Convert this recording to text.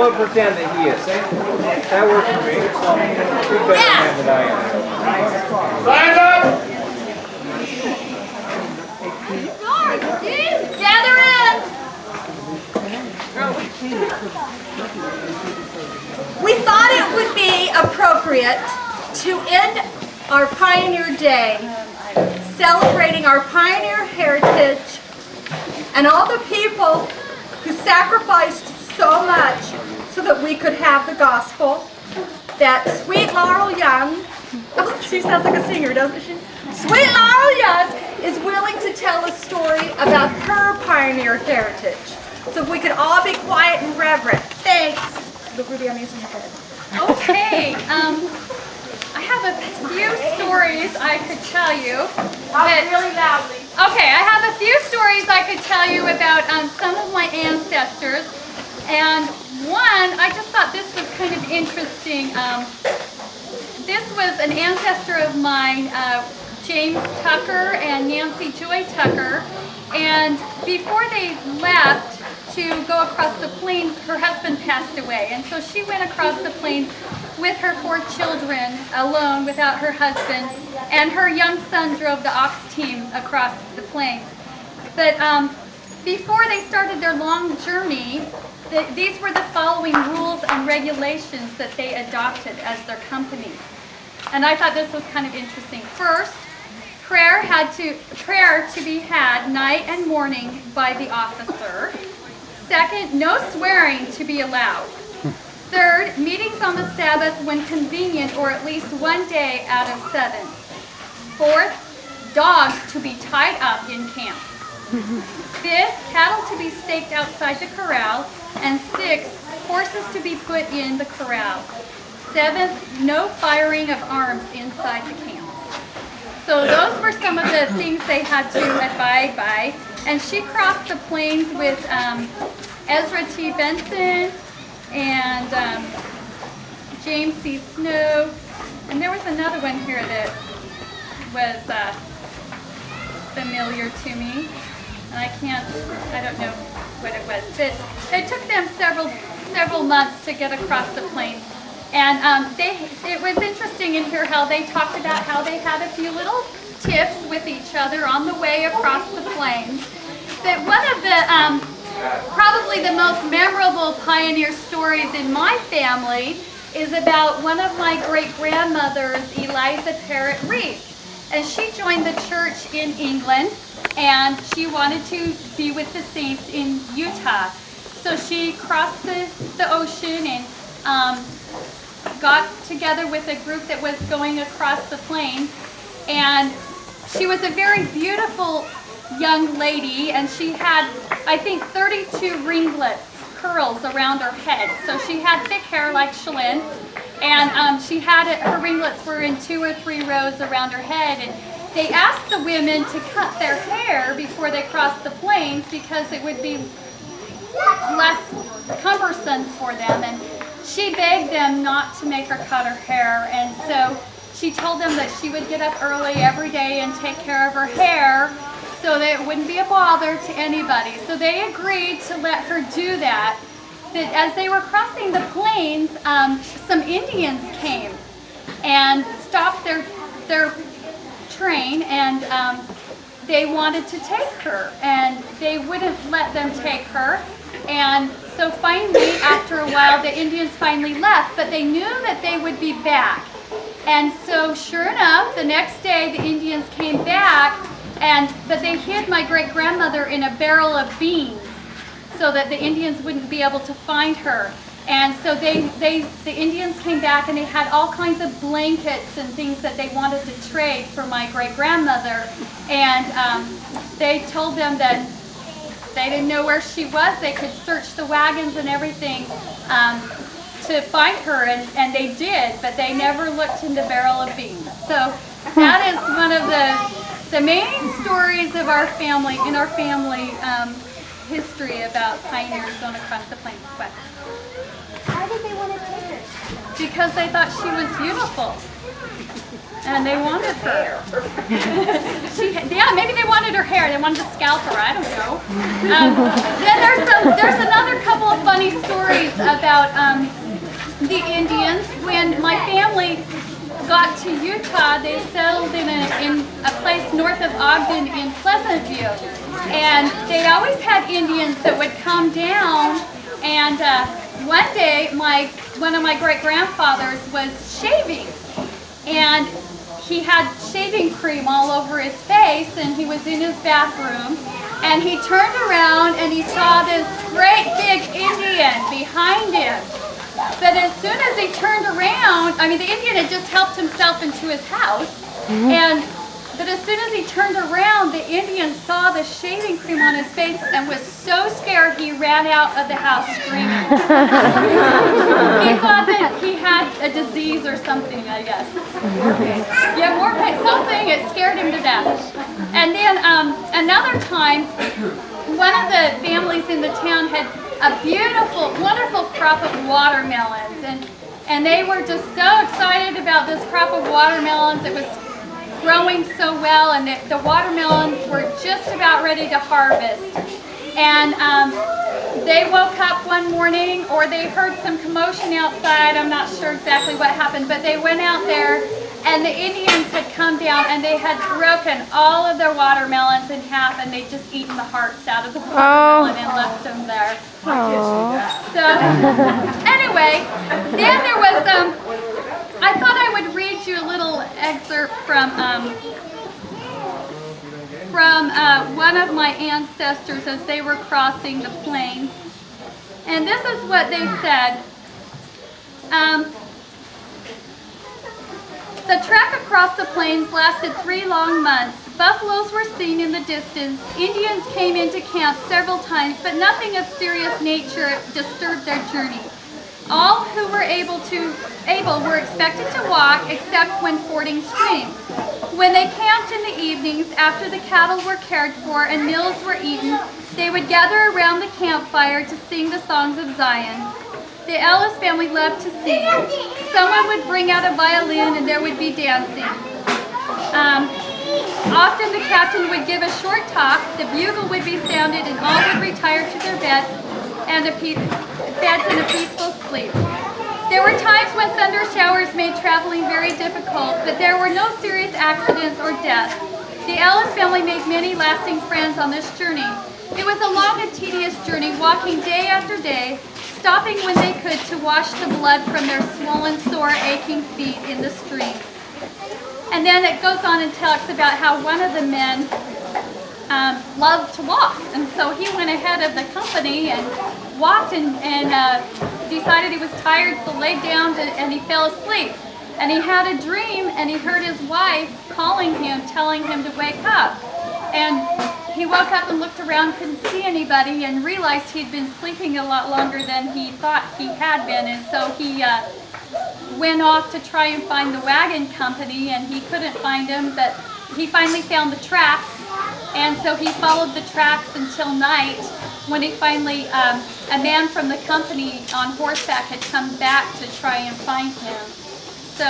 we'll pretend that he is. That works for me. He's better man than I am. Stand up! Gather in! We thought it would be appropriate to end our Pioneer Day celebrating our pioneer heritage and all the people who sacrificed so much so that we could have the gospel. That sweet Laurel Young, oh, she sounds like a singer, doesn't she? Sweet Laurel Young is willing to tell a story about her pioneer heritage. So if we could all be quiet and reverent. Thanks. Look, Ruby, I'm using your head. Okay, I have a few stories I could tell you. Really loudly. Okay, I have a few stories I could tell you about some of my ancestors. And one, I just thought this was kind of interesting. This was an ancestor of mine, James Tucker and Nancy Joy Tucker. And before they left to go across the plains, her husband passed away. And so she went across the plains with her 4 children alone without her husband. And her young son drove the ox team across the plains. But before they started their long journey, these were the following rules and regulations that they adopted as their company. And I thought this was kind of interesting. First, prayer to be had night and morning by the officer. Second, no swearing to be allowed. Third, meetings on the Sabbath when convenient or at least one day out of 7. Fourth, dogs to be tied up in camp. Fifth, cattle to be staked outside the corral. And 6th, horses to be put in the corral. 7th, no firing of arms inside the camp. So those were some of the things they had to abide by. And she crossed the plains with Ezra T. Benson and James C. Snow. And there was another one here that was familiar to me. And I don't know what it was. But it took them several months to get across the plains. And it was interesting in here how they talked about how they had a few little tiffs with each other on the way across the plains. But one of the, probably the most memorable pioneer stories in my family is about one of my great-grandmothers, Eliza Parrott Reese. And she joined the church in England, and she wanted to be with the saints in Utah. So she crossed the ocean and got together with a group that was going across the plains. And she was a very beautiful young lady, and she had, I think, 32 ringlets, curls around her head. So she had thick hair like Shalyn, and she had her ringlets were in 2 or 3 rows around her head. And they asked the women to cut their hair before they crossed the plains because it would be less cumbersome for them. And she begged them not to make her cut her hair, and so she told them that she would get up early every day and take care of her hair so that it wouldn't be a bother to anybody. So they agreed to let her do that. But as they were crossing the plains, some Indians came and stopped their train, and they wanted to take her, and they wouldn't let them take her. And so finally, after a while, the Indians finally left, but they knew that they would be back. And so sure enough, the next day the Indians came back, but they hid my great-grandmother in a barrel of beans so that the Indians wouldn't be able to find her. And so the Indians came back, and they had all kinds of blankets and things that they wanted to trade for my great-grandmother. And they told them that they didn't know where she was. They could search the wagons and everything to find her, and they did, but they never looked in the barrel of beans. So that is one of the main stories of our family, in our family history about pioneers going across the plains. But Why did they want to take her? because they thought she was beautiful. and they wanted her. Yeah, maybe they wanted her hair. They wanted to scalp her. I don't know. Then there's another couple of funny stories about the Indians. When my family got to Utah, they settled in a place north of Ogden in Pleasant View, and they always had Indians that would come down. And one day, one of my great-grandfathers was shaving, and he had shaving cream all over his face, and he was in his bathroom, and he turned around and he saw this great big Indian behind him. But as soon as he turned around, I mean, the Indian had just helped himself into his house, but as soon as he turned around, the Indian saw the shaving cream on his face and was so scared he ran out of the house screaming. He thought that he had a disease or something, I guess. Yeah, more pain, something, it scared him to death. And then another time, one of the families in the town had a beautiful, wonderful crop of watermelons, and they were just so excited about this crop of watermelons. It was growing so well, and the watermelons were just about ready to harvest. And they woke up one morning, or they heard some commotion outside. I'm not sure exactly what happened, but they went out there, and the Indians had come down, and they had broken all of their watermelons in half, and they'd just eaten the hearts out of the watermelon and left them there. So anyway, then there was I thought I would read you a little excerpt from one of my ancestors as they were crossing the plains. And this is what they said. The trek across the plains lasted 3 long months. Buffaloes were seen in the distance. Indians came into camp several times, but nothing of serious nature disturbed their journey. All who were able were expected to walk, except when fording streams. When they camped in the evenings, after the cattle were cared for and meals were eaten, they would gather around the campfire to sing the songs of Zion. The Ellis family loved to sing. Someone would bring out a violin and there would be dancing. Often the captain would give a short talk, the bugle would be sounded, and all would retire to their beds in a peaceful sleep. There were times when thunder showers made traveling very difficult, but there were no serious accidents or deaths. The Ellis family made many lasting friends on this journey. It was a long and tedious journey, walking day after day, stopping when they could to wash the blood from their swollen, sore, aching feet in the stream. And then it goes on and talks about how one of the men loved to walk, and so he went ahead of the company and walked and decided he was tired, so laid down and he fell asleep. And he had a dream, and he heard his wife calling him, telling him to wake up. And he woke up and looked around, couldn't see anybody, and realized he'd been sleeping a lot longer than he thought he had been. And so he went off to try and find the wagon company, and he couldn't find them, but he finally found the tracks. And so he followed the tracks until night, when he finally, a man from the company on horseback had come back to try and find him. So